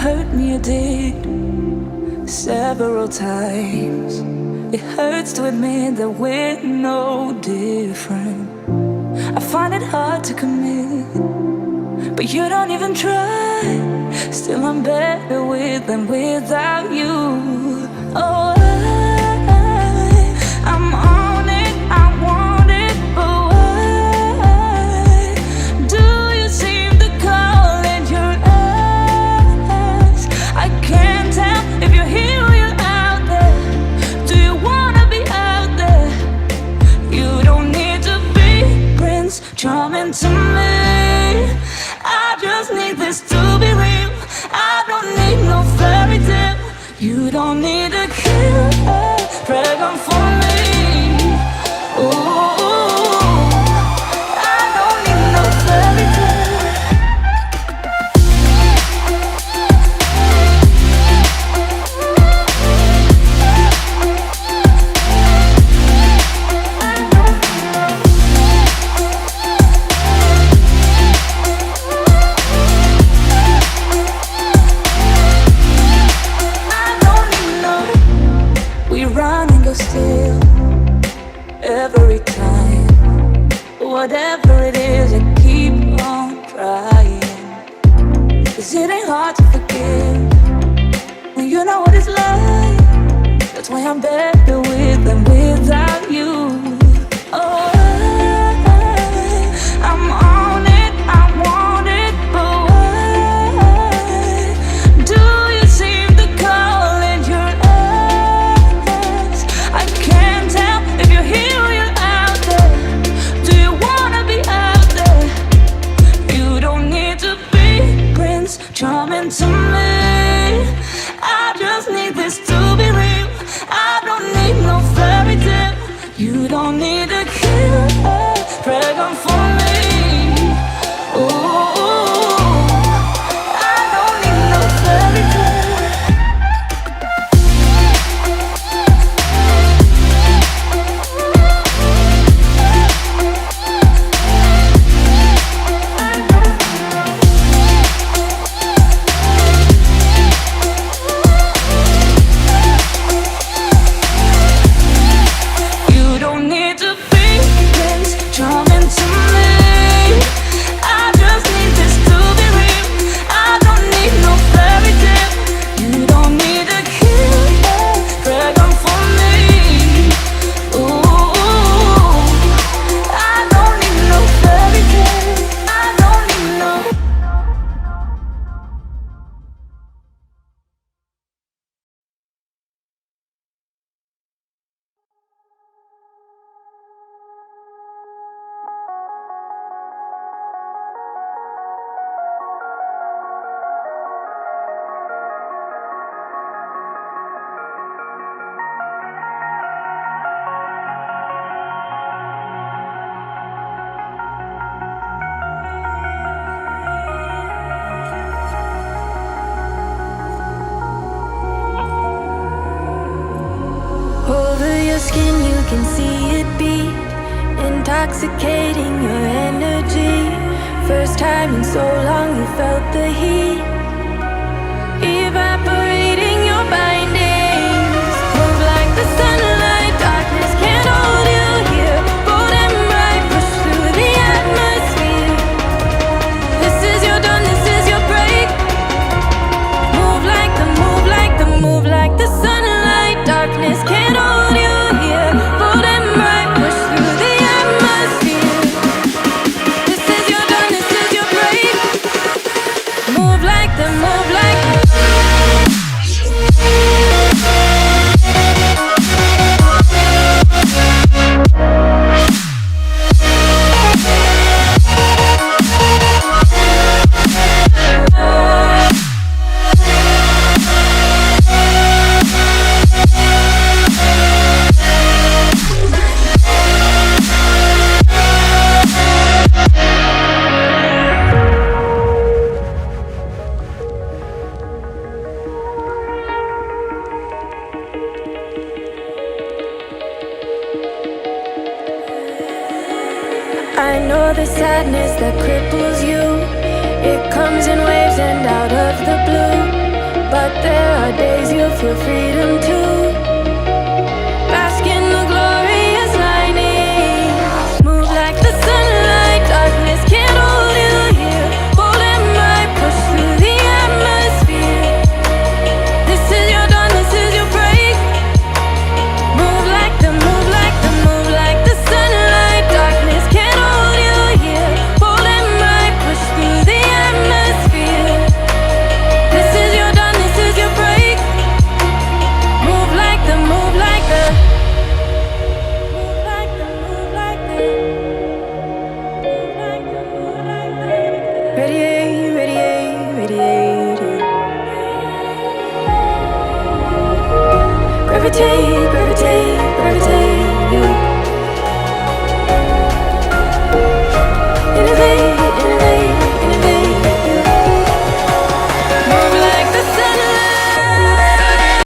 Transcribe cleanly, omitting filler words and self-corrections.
hurt me, you did, several times. It hurts to admit that we're no different. I find it hard to commit, but you don't even try. Still I'm better with than without you. Oh, I'm on it, I want it, but why do you seem to call in your eyes? I can't tell if you're here or you're out there. Do you wanna be out there? You don't need to be Prince Charming to me. I just need this to be real. I don't need no fairy tale. You don't need a killer pregnant for me. Ooh, I don't need no fairy tale. Still, every time, whatever it is, I keep on trying. 'Cause it ain't hard to forgive when you know what it's like. That's why I'm better with than without you. Oh, I'm on it, I want it, but why do you seem to call in your eyes? I can't tell if you're here or you're out there. Do you wanna be out there? You don't need to be Prince Charming to me. I just need this to be real. I don't need no fairy tale. You don't need a killer pregnant for me. Ooh, I don't need no fairy tale. Skin, you can see it beat, intoxicating your energy. First time in so long you felt the heat, evaporating your bindings. Move like the sunlight, darkness can't hold you here. Bold and bright, push through the atmosphere. This is your dawn, this is your break. Move like the, move like the, move like the sunlight, darkness can't hold you. Bold and bright, push through the atmosphere. This is your dawn, this is your break. Move like the, move like the. I know the sadness that cripples you. It comes in waves and out of the blue. but there are days you feel freedom too.